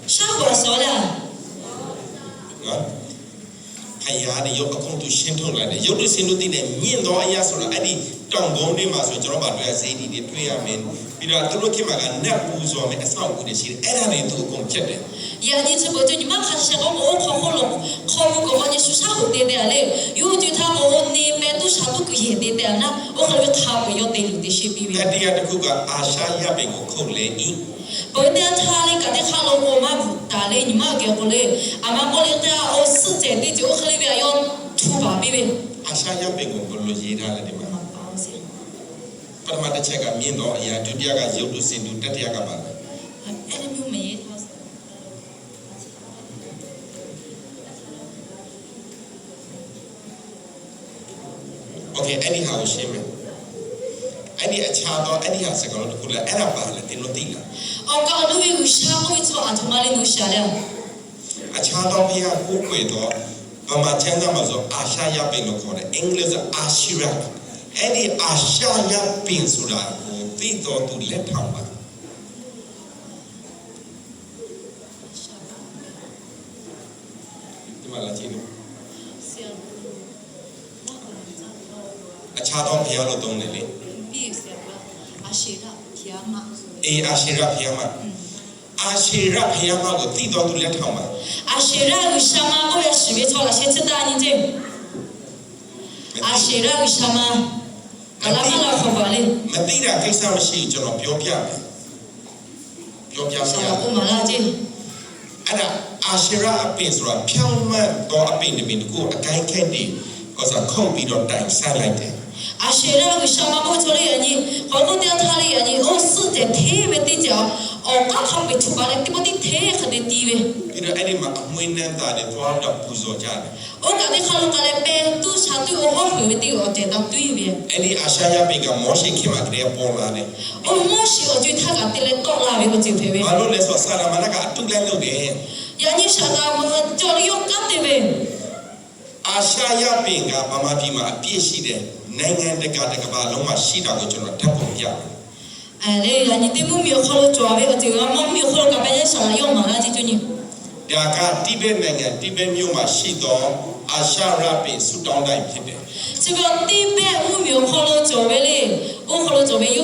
效果熟了。还呀的有个空都心痛来的，有的心都得呢，面到哎呀说了，哎你当工的嘛，所以叫把对谁的对呀面，比如都落去嘛个那不说没，少不的事，哎那里都工作的。呀，你这不就你妈看下我考了，考不过你说啥不得的嘞？有就他我那边都啥都可以得的呢，我可能他不要得了的些比比。哎，第二个个阿沙也被我扣来一。不然他哩个的看了我妈不打嘞，你妈给我嘞，阿妈我嘞他我死在的就可能边要出发比比。阿沙也被我不落意他了的嘛。ပထမတစ်ချက်ကမြင်တော့အရာဒုတိယကရုပ်တုစင်တုတတိယကပါလဲအဲ့လိုမျိုးမရေးထားစโอเคအဲ့ဒီဟာကိုရှင်းမယ်အဲ့ဒီအခြားတော့အဲ့ဒီဟာစကားလုံးတစ်ခုလဲအဲ့ဒါပါလဲသင်တို့သိလားအော်ကတော့ဘယ်ကိုရှာဖို့ဆိုအထမလေးကိုရှာလဲအခြားတော့ဘုရားကိုယ်ွယ်တော့ဗမာကျမ်းစာမှာဆိုအာရှာယပင်လို့ခေါ်တယ်အင်္ဂလိပ်ဆိုအာရှိရာအဲ့ဒီအာရှာယပင်ဆိုတာကိုသိတော်သူလက်ထောက်ပါဒီမှာလာကြည့်လို့အခြားတော့ဘုရားလို့သုံးတယ်လေအာရှိရာဖျားမအေးအာရှိရာဖျားမအာရှိရာဖျားမကိုသိတော်သူလက်ထောက်ပါအာရှိရာကိုရှာမကိုရရှိပဲထောက်လာရှင်းချတာနေတယ်အာရှိရာကိုရှာမအလားမလားခေါ်ပါလေမသိတာကိစ္စမရှိကျွန်တော်ပြောပြမယ်ပြောပြပြရအောင်ဥမာလာကြည့်အဲ့ဒါအာရှိရာအပင်ဆိုတာဖြောင်းမှတ်တော့အပင်တစ်ပင်ကိုအကိုင်းခက်နေကောစားခုတ်ပြီးတော့တိုင်ဆန်းလိုက်တယ်အာရှိရာကိုရှာမကိုချိုးလိုက်ရင်ဟောကိုတရားထားလိုက်ရင်အိုးစစ်တဲ့သေးပဲတိကျအော်ကခပ်ပြီးချပါလေတိမတိသေးခတဲ့တီးပဲပြီးတော့အဲ့ဒီမှာအမွေးနှမ်းသားတွေသွားတော့ပူဇော်ကြတယ်။အော်ကတဲ့ခါလုံးကလည်းပဲသူ့စာသူ့ဟောဖွေတီကိုတဲ့တော့တွေ့ပြီ။အဲ့ဒီအာရှာယပင်ကမောရှိခင်မှာတည်းပေါ်လာတယ်။အော်မောရှိအကျွတ်ထားကတည်းကတော့လာပြီကိုကြည့်ပဲ။ဘာလို့လဲဆိုတော့ဆာလမန်ကအတူလဲလုပ်တယ်။ယာနိရှာကကြော်ရုံကတ်တယ်ပဲ။အာရှာယပင်ကဗမာပြည်မှာအပြည့်ရှိတဲ့နိုင်ငံတကာတစ်ကမ္ဘာလုံးမှာရှိတာကိုကျွန်တော်ဓာတ်ပုံပြတယ်။အဲ့လေယာနိတိမှုမျိုးခေါ်လို့ကြွားပဲအတူကမောင်မျိုးခေါ်ကပဲဆာလာရောက်မှာလားကြည့်ကြည့်။ဒါကတိဘက်နိုင်ငံတိဘက်မြို့မှာရှိသောအာရှာရပင်ဆူတောင်းတိုင်းဖြစ်တယ်။ဒီကတိဘက်မှုမျိုးခေါ်လို့ကြွားပဲလေ။အိုခေါ်လို့ကြွားပဲယူ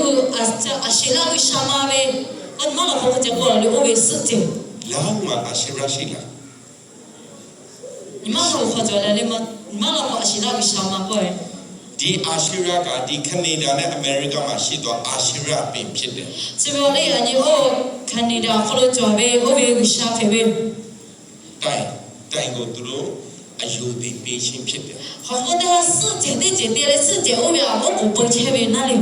အရှိလာကိုရှာမှာပဲ။အမလာခေါ်ကြကောလေအိုပဲစစ်တယ်။လောင်းမှာအာရှိရာရှိလား။ညီမတို့ခေါ်ကြတယ်လေမလာခေါ်အရှိလာကိုရှာမှာပေါ့။ဒီအာရှိရာကဒီကနေဒါနဲ့အမေရိကမှာရှိသောအာရှိရာပင်ဖြစ်တယ်။ဒီလိုလေအညီဟိုကနေဒါခေါ်လို့ကြွားပဲဟိုပဲရှာဖေပဲ။တိုင်ကိုသူတို့အယူသည်ပေးခြင်းဖြစ်တယ်။ဟောတဲ့စစ်ကျတဲ့ကျတဲ့လေစစ်ကျဟိုပဲအဘကိုပုံချပဲနားလေ။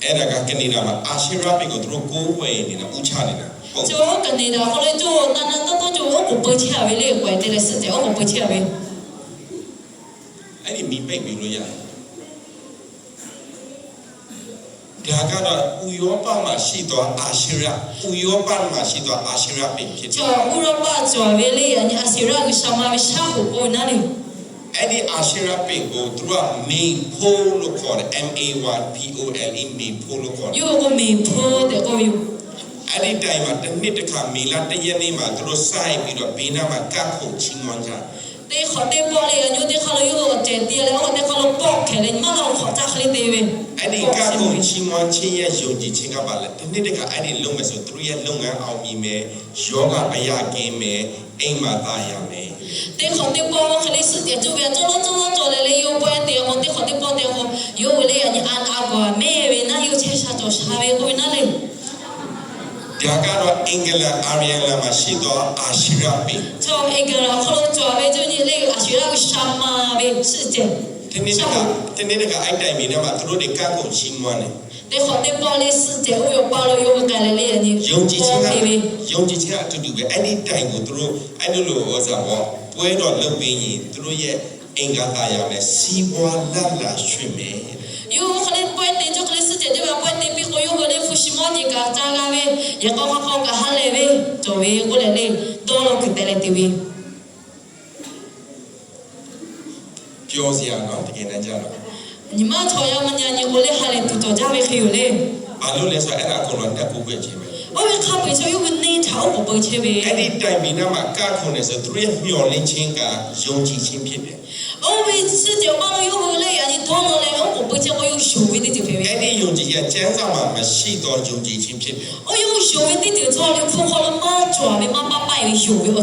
အဲ့ဒါကကနေဒါမှာအာရှိရာပင်ကိုသူတို့ကိုးဝယ်နေတာဥချနေတာ။ကျိုးကနေဒါခေါ်လို့ကျိုးတန်တန်တော့ကျိုးကိုပုံချပဲလေကွယ်တဲ့လေစစ်ကျဟိုကိုပုံချပဲ။အဲ့ဒီမိပိတ်ပြီးလို့ရတယ်ဒါကတော့ဥရောပမှာရှိသောအာရှိရာဥရောပမှာရှိသောအာရှိရာပင်ဖြစ်တယ်ကျော်ဥရောပကျော်ပဲလေအညီအာရှိရာကိုရှာမပဲရှာဖို့ပေါ်နားလေအဲ့ဒီအာရှိရာပင်ကိုသူကမေဖိုးလို့ခေါ်တယ် MAYPOLE မေဖိုးလို့ခေါ်တယ်ယူကိုမေဖိုးတဲ့ကိုယူအဲ့ဒီတိုင်မှာတစ်နှစ်တစ်ခါမေလတစ်ရက်နေ့မှာသူတို့စိုက်ပြီးတော့ဘေးနားမှာကပ်ခုတ်ချင်းမွန်ကြတဲ့ခေါ်တဲ့ပေါ်လေအညိုတဲ့ခါလို့ယူတဲ့တယ်လေဟိုတဲ့ခါလို့ပေါ့ခဲလေမလာခေါ်တာခလေးသေးပဲအဲ့ဒီကခုတ်ချင်းမွန်ချင်းရဲ့ယုံကြည်ခြင်းကပါလေတစ်နှစ်တစ်ခါအဲ့ဒီလုံးမယ်ဆိုသူတို့ရဲ့လုပ်ငန်းအောင်မြင်မယ်ယောဂအရာကင်းမယ်အိမ်မှာသားရမယ်တဲ့ခေါ်တဲ့ပေါ်ခလေးစစ်တဲ့ကျိုးပဲကျိုးလေလေယူပွဲတဲ့ဟိုတဲ့ခေါ်တဲ့ပေါ်တဲ့ဟိုယူလေအညီအာကွာမဲပဲနာယူချေရှာတော့ရှာပဲကိုနားလေဒါကတော့အင်္ဂလန်အာရီယန်လာမှာရှိသောအာရှိရာပင်ချောအင်္ဂလန်ခေါ်ကြွားပဲကျင်းလေအာရှိရာကိုရှာမှာပဲစစ်တဲ့ဒီနေ့ကအဲ့တိုင်မီနဲ့မှာသူတို့တွေကပ်ကုန်ချင်းမွန်းတယ်တဲ့ခေါ်တဲ့ပေါ်လေးစစ်တဲ့ဟိုရောပါလို့ရောကလည်းလေအညီယုံကြည်ခြင်းအတူတူပဲအဲ့ဒီတိုင်ကိုသူတို့အဲ့လိုဟောစားပေါ့ပွဲတော်လုပ်ပြီးရင်သူတို့ရဲ့အင်္ဂါသားရမယ်စီးပွားလက်လာရွှေ့မယ်ယူခလေးပွဲတဲ့ကြကလေးစစ်တဲ့ပွဲတဲ့ပြီးကိုရောကလေးဖူရှိမောဒီကတာကပဲရကောခကောကဟာလေပဲတော့ဝေကိုလည်းလေတော့လို့ကတဲ့လေတီဗီပြောစရာနော်တကယ်တမ်းကျတော့ညီမချော်ရမညာညီကိုလေဟာလေတူတော့ကြပဲခေယူလေဘ ဘာလို့လဲဆိုတော့အဲ့ဒါကိုတော့တက်ကိုပဲခြင်းပဲ 我们看不着有个内朝我不切呗。 အဲ့ဒီတိုင်မီနာမှာကခုန်နေဆိုသူတို့ရဲ့မျော်လင့်ခြင်းကယုံကြည်ခြင်းဖြစ်တယ် 我们是就把有个嘞呀，你多么嘞，我不切我有修为的就呗。 အဲ့ဒီယုံကြည်ခြင်းကျမ်းစာမှာမရှိတော့ယုံကြည်ခြင်းဖြစ်တယ် 我有修为的就操了，不好了嘛，抓的嘛把把有修为我就。